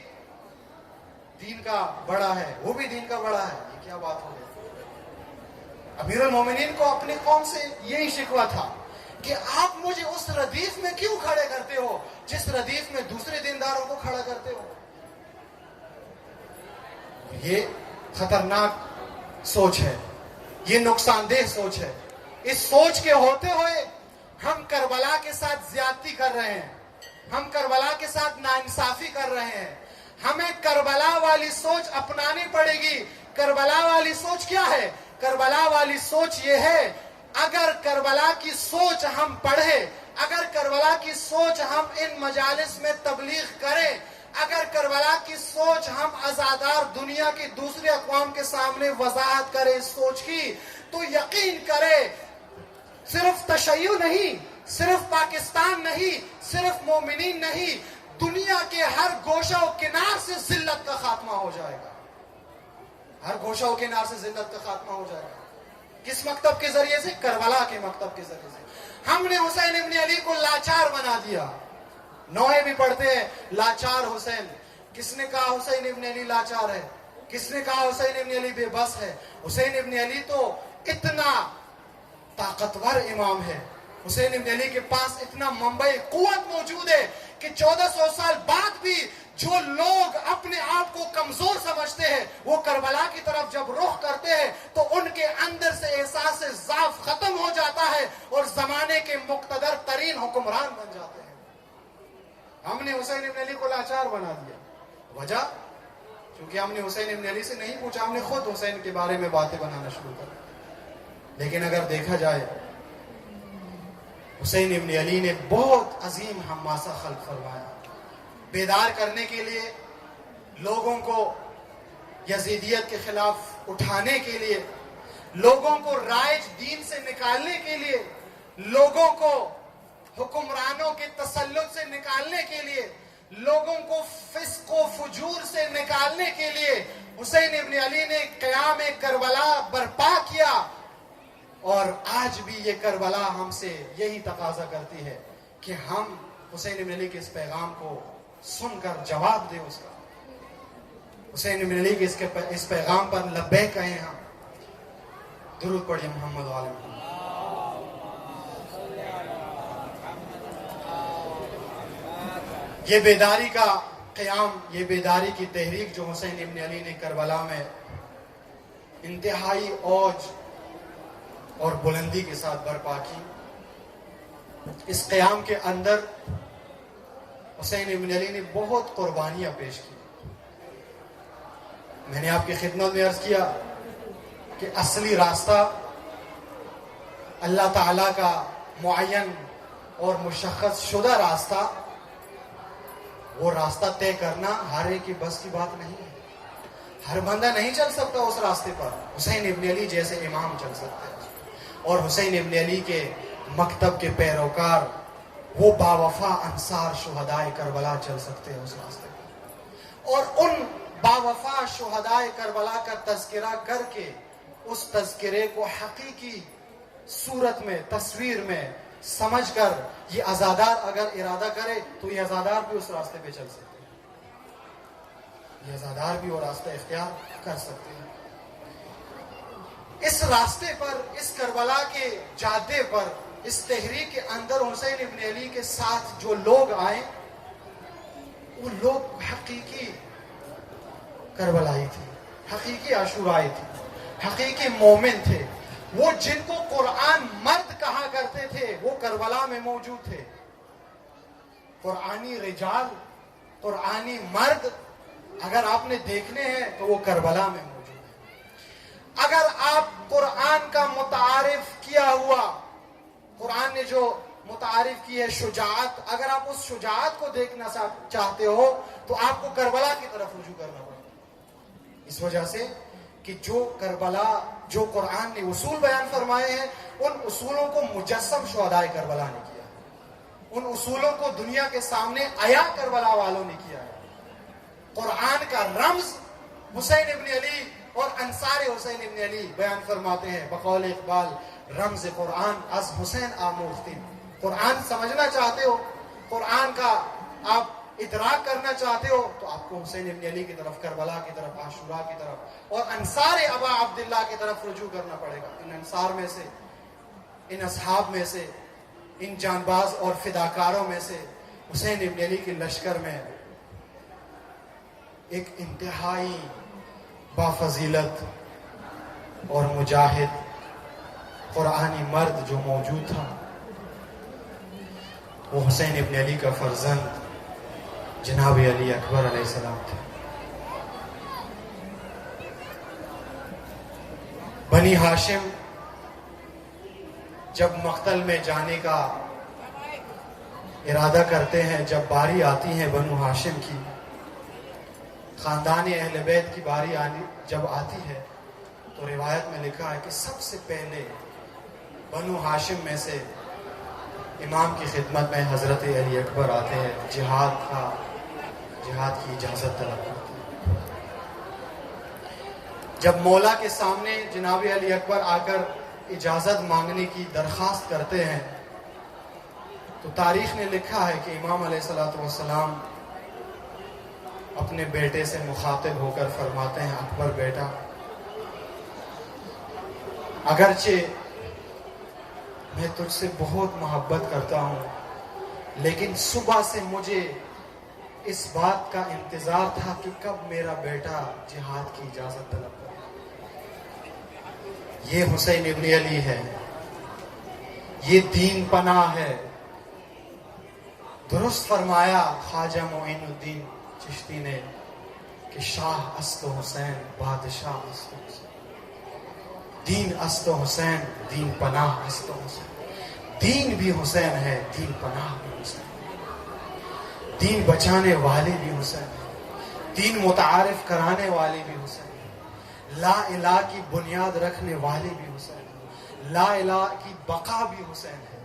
دین کا بڑا ہے، وہ بھی دین کا بڑا ہے. یہ کیا بات ہو گئی؟ امیر المومنین کو اپنی قوم سے یہی شکوہ تھا کہ آپ مجھے اس ردیف میں کیوں کھڑے کرتے ہو جس ردیف میں دوسرے دینداروں کو کھڑا کرتے ہو؟ یہ خطرناک سوچ ہے، یہ نقصان دہ سوچ ہے۔ اس سوچ کے ہوتے ہوئے ہم کربلا کے ساتھ زیادتی کر رہے ہیں، ہم کربلا کے ساتھ ناانصافی کر رہے ہیں۔ ہمیں کربلا والی سوچ اپنانی پڑے گی۔ کربلا والی سوچ کیا ہے؟ کربلا والی سوچ یہ ہے، اگر کربلا کی سوچ ہم پڑھیں، اگر کربلا کی سوچ ہم ان مجالس میں تبلیغ کریں، اگر کربلا کی سوچ ہم ازادار دنیا کی دوسری اقوام کے سامنے وضاحت کریں اس سوچ کی، تو یقین کرے صرف تشیع نہیں، صرف پاکستان نہیں، صرف مومنین نہیں، دنیا کے ہر گوشہ و کنار سے ذلت کا خاتمہ ہو جائے گا۔ ہر گوشہ و کنار سے ذلت کا خاتمہ ہو جائے گا۔ کس مکتب کے ذریعے سے؟ کربلا کے مکتب کے ذریعے سے۔ ہم نے حسین ابن علی کو لاچار بنا دیا۔ نوحے بھی پڑھتے ہیں لاچار حسین۔ کس نے کہا حسین ابن علی لاچار ہے؟ کس نے کہا حسین ابن علی بے بس ہے؟ حسین ابن علی تو اتنا طاقتور امام ہے، حسین ابن علی کے پاس اتنا منبع قوت موجود ہے کہ 1400 سال بعد بھی جو لوگ اپنے آپ کو کمزور سمجھتے ہیں وہ کربلا کی طرف جب رخ کرتے ہیں تو ان کے اندر سے احساس ضعف ختم ہو جاتا ہے اور زمانے کے مقتدر ترین حکمران بن جاتے ہیں۔ ہم نے حسین ابن علی کو لاچار بنا دیا۔ وجہ؟ کیونکہ ہم نے حسین ابن علی سے نہیں پوچھا، ہم نے خود حسین کے بارے میں باتیں بنانا شروع کر دی۔ لیکن اگر دیکھا جائے حسین ابن علی نے بہت عظیم حماسہ خلق فرمایا، بیدار کرنے کے لیے، لوگوں کو یزیدیت کے خلاف اٹھانے کے لیے، لوگوں کو رائج دین سے نکالنے کے لیے، لوگوں کو حکمرانوں کے تسلط سے نکالنے کے لیے، لوگوں کو فسق و فجور سے نکالنے کے لیے حسین ابن علی نے قیام کربلا برپا کیا۔ اور آج بھی یہ کربلا ہم سے یہی تقاضا کرتی ہے کہ ہم حسین ابن علی کے اس پیغام کو سن کر جواب دیں اس کا۔ حسین ابن علی کے اس پیغام پر لبیک کہیں ہم۔ درود پڑھیں محمد و آل محمد۔ یہ بیداری کا قیام، یہ بیداری کی تحریک جو حسین ابن علی نے کربلا میں انتہائی اوج اور بلندی کے ساتھ برپا کی، اس قیام کے اندر حسین ابن علی نے بہت قربانیاں پیش کی۔ میں نے آپ کی خدمت میں عرض کیا کہ اصلی راستہ اللہ تعالیٰ کا معین اور مشخص شدہ راستہ، وہ راستہ طے کرنا ہر ایک کی بس کی بات نہیں ہے۔ ہر بندہ نہیں چل سکتا اس راستے پر۔ حسین ابن علی جیسے امام چل سکتے ہیں، اور حسین ابن علی کے مکتب کے پیروکار وہ باوفا انصار شہدائے کربلا چل سکتے ہیں اس راستے پر۔ اور ان باوفا شہدائے کربلا کا تذکرہ کر کے اس تذکرے کو حقیقی صورت میں، تصویر میں سمجھ کر یہ عزادار اگر ارادہ کرے تو یہ عزادار بھی اس راستے پہ چل سکتے ہیں، یہ عزادار بھی وہ راستہ اختیار کر سکتے ہیں۔ اس راستے پر، اس کربلا کے جادے پر، اس تحریک کے اندر حسین ابن علی کے ساتھ جو لوگ آئے وہ لوگ حقیقی کربلائی تھے، حقیقی عاشورائی تھے، حقیقی مومن تھے۔ وہ جن کو قرآن مرد کہا کرتے تھے وہ کربلا میں موجود تھے۔ قرآنی رجال، قرآنی مرد اگر آپ نے دیکھنے ہیں تو وہ کربلا میں موجود ہیں۔ اگر آپ قرآن کا متعارف کیا ہوا، قرآن نے جو متعارف کی ہے شجاعت، اگر آپ اس شجاعت کو دیکھنا چاہتے ہو تو آپ کو کربلا کی طرف رجوع کرنا پڑے گا۔ اس وجہ سے کہ جو کربلا، جو قرآن نے اصول بیان فرمائے ہیں، ان اصولوں کو مجسم شہدائے کربلا نے کیا ہے، ان اصولوں کو دنیا کے سامنے عیا کربلا والوں نے کیا ہے۔ قرآن کا رمز حسین ابن علی اور انصار حسین ابن علی بیان فرماتے ہیں بقول اقبال، رمز قرآن از حسین آموختیم۔ قرآن سمجھنا چاہتے ہو، قرآن کا آپ ادراک کرنا چاہتے ہو تو آپ کو حسین ابن علی کی طرف، کربلا کی طرف، عاشورا کی طرف اور انصار ابا عبداللہ کی طرف رجوع کرنا پڑے گا۔ ان انصار میں سے، ان اصحاب میں سے ان جانباز اور فداکاروں میں سے حسین ابن علی کے لشکر میں ایک انتہائی بافضیلت اور مجاہد قرآنی مرد جو موجود تھا وہ حسین ابن علی کا فرزند جناب علی اکبر علیہ السلام تھے۔ بنی ہاشم جب مقتل میں جانے کا ارادہ کرتے ہیں، جب باری آتی ہے بنو ہاشم کی، خاندان اہل بیت کی باری جب آتی ہے تو روایت میں لکھا ہے کہ سب سے پہلے بنو ہاشم میں سے امام کی خدمت میں حضرت علی اکبر آتے ہیں، جہاد کی اجازت طلب کرتے ہیں۔ جب مولا کے سامنے جناب علی اکبر آ کر اجازت مانگنے کی درخواست کرتے ہیں تو تاریخ نے لکھا ہے کہ امام علیہ السلام اپنے بیٹے سے مخاطب ہو کر فرماتے ہیں، اکبر بیٹا، اگرچہ میں تجھ سے بہت محبت کرتا ہوں لیکن صبح سے مجھے اس بات کا انتظار تھا کہ کب میرا بیٹا جہاد کی اجازت طلب کرے۔ یہ حسین ابن علی ہے، یہ دین پناہ ہے۔ درست فرمایا خواجہ معین الدین چشتی نے کہ شاہ است حسین بادشاہ است حسین، دین است حسین دین پناہ است حسین۔ دین بھی حسین ہے، دین پناہ بھی حسین ہے، دین بچانے والے بھی حسین ہے، دین متعارف کرانے والے بھی حسین ہے، لا الہ کی بنیاد رکھنے والے بھی حسین ہے، لا الہ کی بقا بھی حسین ہے۔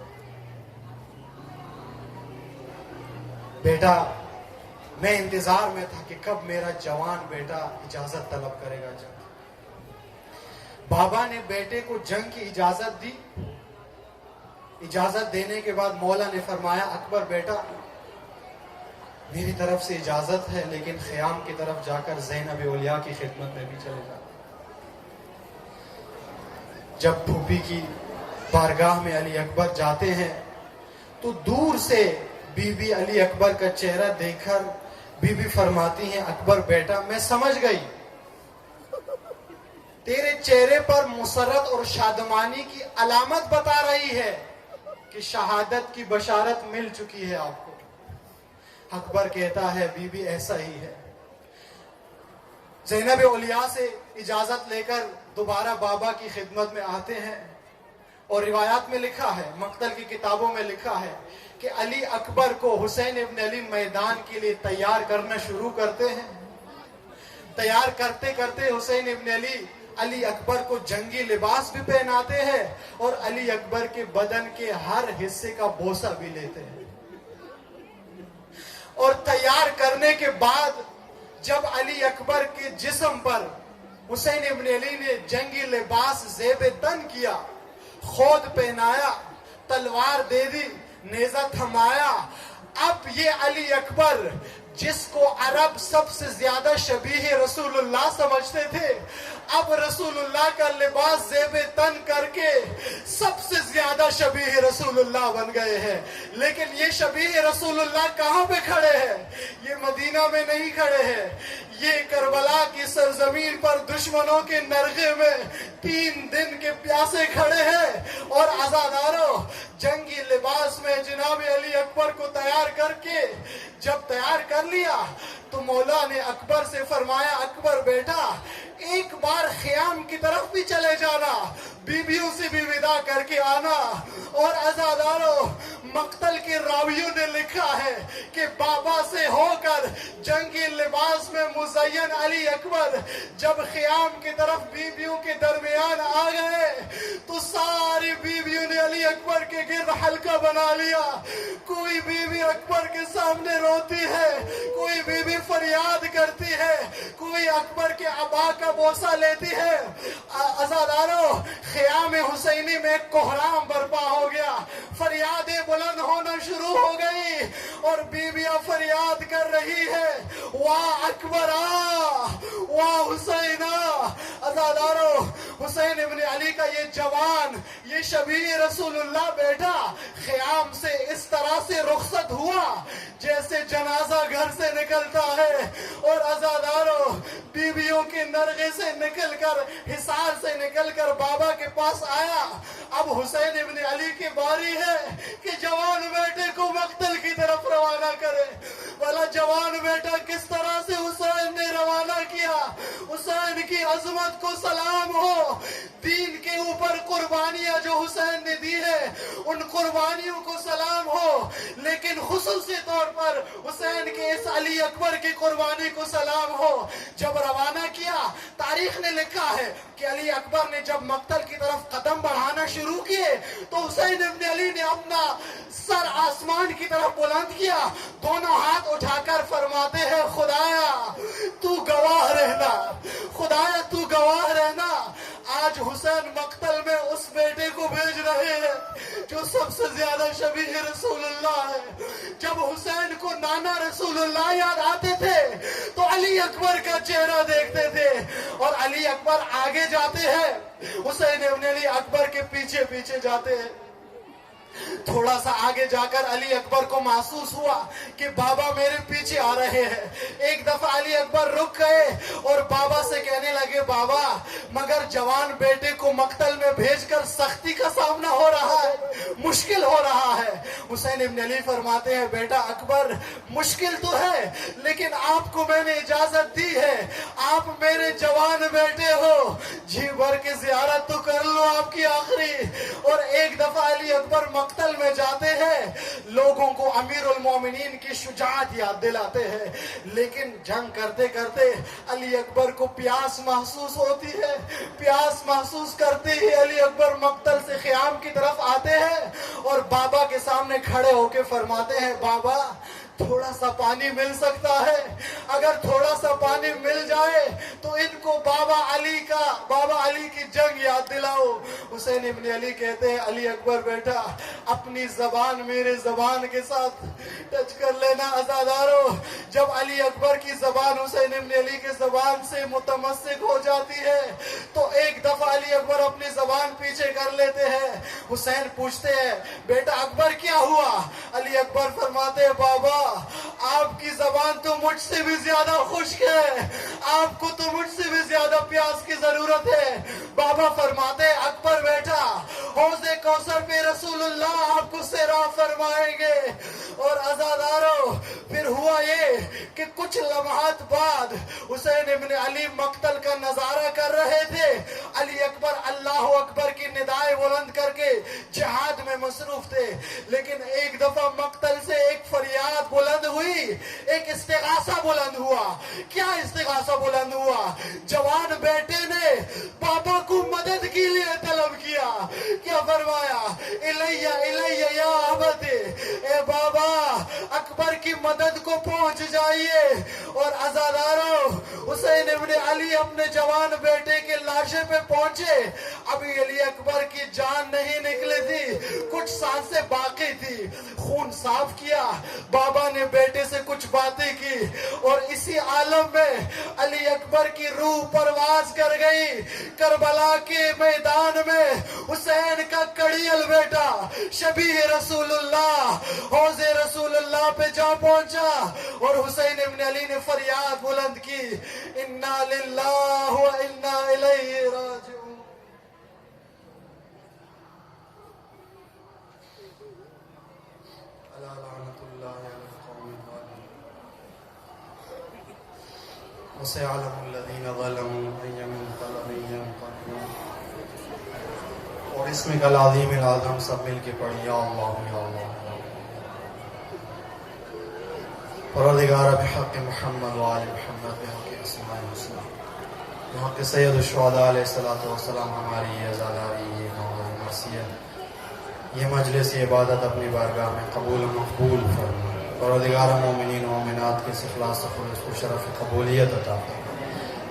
بیٹا میں انتظار میں تھا کہ کب میرا جوان بیٹا اجازت طلب کرے گا جنگ۔ بابا نے بیٹے کو جنگ کی اجازت دی۔ اجازت دینے کے بعد مولا نے فرمایا، اکبر بیٹا میری طرف سے اجازت ہے لیکن خیام کی طرف جا کر زینب اولیاء کی خدمت میں بھی چلے جا۔ جب پھوپھی کی بارگاہ میں علی اکبر جاتے ہیں تو دور سے بی بی علی اکبر کا چہرہ دیکھ کر بی بی فرماتی ہیں، اکبر بیٹا میں سمجھ گئی، تیرے چہرے پر مسرت اور شادمانی کی علامت بتا رہی ہے کہ شہادت کی بشارت مل چکی ہے آپ کو۔ اکبر کہتا ہے، بی بی ایسا ہی ہے۔ زینب اولیاء سے اجازت لے کر دوبارہ بابا کی خدمت میں آتے ہیں اور روایات میں لکھا ہے، مقتل کی کتابوں میں لکھا ہے کہ علی اکبر کو حسین ابن علی میدان کے لیے تیار کرنا شروع کرتے ہیں۔ تیار کرتے کرتے حسین ابن علی اکبر کو جنگی لباس بھی پہناتے ہیں اور علی اکبر کے بدن کے ہر حصے کا بوسہ بھی لیتے ہیں۔ اور تیار کرنے کے بعد جب علی اکبر کے جسم پر حسین ابن علی نے جنگی لباس زیب تن کیا، خود پہنایا، تلوار دے دی، نیزہ تھمایا، اب یہ علی اکبر جس کو عرب سب سے زیادہ شبیہ رسول اللہ سمجھتے تھے، اب رسول اللہ کا لباس زیب تن کر کے سب سے زیادہ شبیہ رسول اللہ بن گئے ہیں۔ لیکن یہ شبیہ رسول اللہ کہاں پہ کھڑے ہیں؟ یہ مدینہ میں نہیں کھڑے ہیں، یہ کربلا کی سرزمین پر دشمنوں کے نرغے میں 3 دن کے پیاسے کھڑے ہیں۔ اور عزاداروں، جنگی لباس میں جناب علی اکبر کو تیار کر کے جب تیار کر لیا تو مولا نے اکبر سے فرمایا، اکبر بیٹا ایک بار خیام کی طرف بھی چلے جانا، بیویوں سے بھی ودا کر کے آنا۔ اور عزاداروں، مقتل کے راویوں نے لکھا ہے کہ بابا سے ہو کر جنگی لباس میں مزین علی اکبر جب خیام کی طرف بیویوں کے درمیان آ گئے تو ساری بیویوں نے علی اکبر کے گرد حلقہ بنا لیا۔ کوئی بیوی اکبر کے سامنے روتی ہے، کوئی بیوی فریاد کرتی ہے، کوئی اکبر کے ابا کا بوسہ لیتی ہے۔ عزاداروں، خیام حسینی میں کوہرام برپا ہو گیا، فریادیں بلند ہونا شروع ہو گئی اور بیویاں فریاد کر رہی ہے، واہ اکبر آ، واہ حسین آ۔ عزاداروں، حسین ابن علی کا یہ جوان، یہ شبیہ رسول اللہ بیٹا خیام سے اس طرح سے رخصت ہوا جیسے جنازہ گھر سے نکلتا ہے، اور عزاداروں بیویوں کے نرغے سے نکل کر، حصار سے نکل کر بابا کے پاس آیا۔ اب حسین ابن علی کی باری ہے کہ جوان بیٹے کو مقتل کی طرف روانہ کرے۔ والا جوان بیٹا کس طرح سے حسین نے روانہ کیا۔ حسین کی عظمت کو سلام ہو، دین کے اوپر قربانیاں جو حسین نے دی ہے ان قربانیوں کو سلام ہو، لیکن خصوصی طور پر حسین کے اس علی اکبر کی قربانی کو سلام ہو۔ جب روانہ کیا، تاریخ نے لکھا ہے کہ علی اکبر نے جب مقتل کی طرف قدم بڑھانا شروع کیے تو حسین ابن علی نے اپنا سر آسمان کی طرف بلند کیا، دونوں ہاتھ اٹھا کر فرماتے ہیں خدایا تو گواہ رہنا، خدایا تو گواہ رہنا، آج حسین مقتل میں اس بیٹے کو بھیج رہے ہیں جو سب سے زیادہ شبیہ رسول اللہ ہے۔ جب حسین کو نانا رسول اللہ یاد آتے تھے تو علی اکبر کا چہرہ دیکھتے تھے، اور علی اکبر آگے جاتے ہیں، حسین ابن علی اکبر کے پیچھے پیچھے جاتے ہیں۔ تھوڑا سا آگے جا کر علی اکبر کو محسوس ہوا کہ بابا میرے پیچھے آ رہے ہیں۔ ایک دفعہ علی اکبر رک گئے اور بابا سے کہنے لگے بابا مگر جوان بیٹے کو مقتل میں بھیج کر سختی کا سامنا ہو رہا ہے، مشکل ہو رہا ہے۔ حسین ابن علی فرماتے ہیں بیٹا اکبر مشکل تو ہے لیکن آپ کو میں نے اجازت دی ہے، آپ میرے جوان بیٹے ہو، جی بھر کے زیارت تو کر لو آپ کی آخری۔ اور ایک دفعہ علی اکبر مقتل میں جاتے ہیں، لوگوں کو امیر المومنین کی شجاعت یاد دلاتے ہیں، لیکن جنگ کرتے کرتے علی اکبر کو پیاس محسوس ہوتی ہے۔ پیاس محسوس کرتے ہی علی اکبر مقتل سے خیام کی طرف آتے ہیں اور بابا کے سامنے کھڑے ہو کے فرماتے ہیں بابا تھوڑا سا پانی مل سکتا ہے؟ اگر تھوڑا سا پانی مل جائے تو ان کو بابا علی کی جنگ یاد دلاؤ۔ حسین ابن علی کہتے ہیں علی اکبر بیٹا اپنی زبان میرے زبان کے ساتھ ٹچ کر لینا۔ عزاداروں جب علی اکبر کی زبان حسین ابن علی کے زبان سے متمسک ہو جاتی ہے تو ایک دفعہ علی اکبر اپنی زبان پیچھے کر لیتے ہیں۔ حسین پوچھتے ہیں بیٹا اکبر کیا ہوا؟ علی اکبر فرماتے ہیں بابا آپ کی زبان تو مجھ سے بھی زیادہ خشک ہے، آپ کو تو مجھ سے بھی زیادہ پیاس کی ضرورت ہے۔ بابا فرماتے ہیں اکبر بیٹا حوض کوثر پہ رسول اللہ آپ کو سیراب فرمائیں گے۔ اور عزاداروں پھر ہوا یہ کہ کچھ لمحات بعد حسین ابن علی مقتل کا نظارہ کر رہے تھے، علی اکبر اللہ اکبر کی ندائیں بلند کر کے جہاد میں مصروف تھے، لیکن ایک دفعہ مقتل سے ایک فریاد بلند ہوئی، ایک استغاثہ بلند ہوا۔ کیا استغاثہ بلند ہوا؟ جوان بیٹے نے بابا کو مدد کے لیے طلب کیا۔ کیا فرمایا؟ الیہ یا ابتی، اے بابا اکبر کی مدد کو پہنچ جائیے۔ اور عزاداروں حسین ابن علی اپنے جوان بیٹے کے لاشے پہ پہنچے، ابھی علی اکبر کی جان نہیں نکلی تھی، کچھ سانسیں باقی تھی، خون صاف کیا، بابا نے بیٹے سے کچھ باتیں کی، اور اسی عالم میں علی اکبر کی روح پرواز کر گئی۔ کربلا کے میدان میں حسین کا کڑیل بیٹا شبیہ رسول اللہ حوض رسول اللہ پہ جا پہنچا، اور حسین ابن علی نے فریاد بلند کی انا للہ و انا الیہ راجعون۔ وسيعلم الذين ظلموا أي منقلب ينقلبون۔ اور اس میں العظیم العظم سب مل کے پڑھی یا اللہ یا اللہ۔ پروردگار بحق محمد وآل محمد بحق اسماء الحسنى بحق سید الشہداء علیہ الصلوۃ والسلام، ہماری یہ عزاداری، یہ نوحہ مرثیت، یہ مجلس عبادت اپنی بارگاہ میں قبول و مقبول فرما۔ پروردگار مومنین و مومنات کے اخلاص و خلوص کو شرف قبولیت عطا فرما۔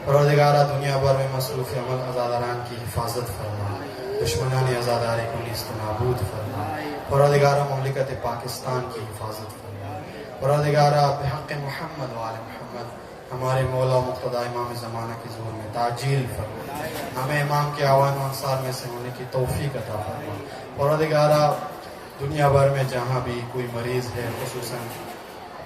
پروردگار دنیا بھر میں مصروف عمل عزاداران کی حفاظت فرما، دشمنان عزاداری کو نیست و نابود فرما۔ پروردگار مملکت پاکستان کی حفاظت فرما۔ پروردگار بحق محمد و آل محمد ہمارے مولا و مقتدی امام زمانہ کی ظہور میں تعجیل فرما، ہمیں امام کے اعوان و انصار میں سے ہونے کی توفیق عطا فرما۔ پروردگارہ دنیا بھر میں جہاں بھی کوئی مریض ہے، خصوصاً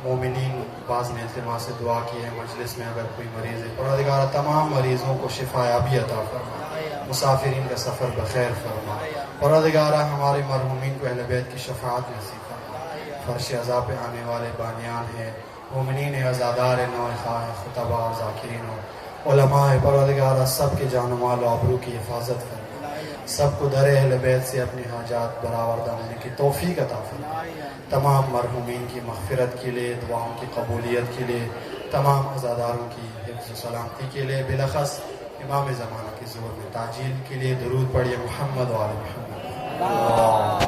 مومنین بعض نے التماس سے دعا کی ہے، مجلس میں اگر کوئی مریض ہے، پروردگارہ تمام مریضوں کو شفایابی عطا فرما، مسافرین کا سفر بخیر فرما۔ پروردگارہ ہمارے مرحومین کو اہل بیت کی شفاعت نصیب فرما۔ فرش عزا پہ آنے والے بانیان ہیں، مومنین عزادار نوع خواہ خطبہ اور ذاکرین و علماء، پروردگارہ سب کے جان و مال و آبرو کی حفاظت فرما، سب کو در اہل بیت سے اپنی حاجات برآوردہ ہونے کی توفیق عطا فرما۔ تمام مرحومین کی مغفرت کے لیے، دعاؤں کی قبولیت کے لیے، تمام عزاداروں کی حفظ و سلامتی کے لیے، بالاخص امام زمانہ کی ظہور میں تعجیل کے لیے درود پڑھیے محمد و آل محمد۔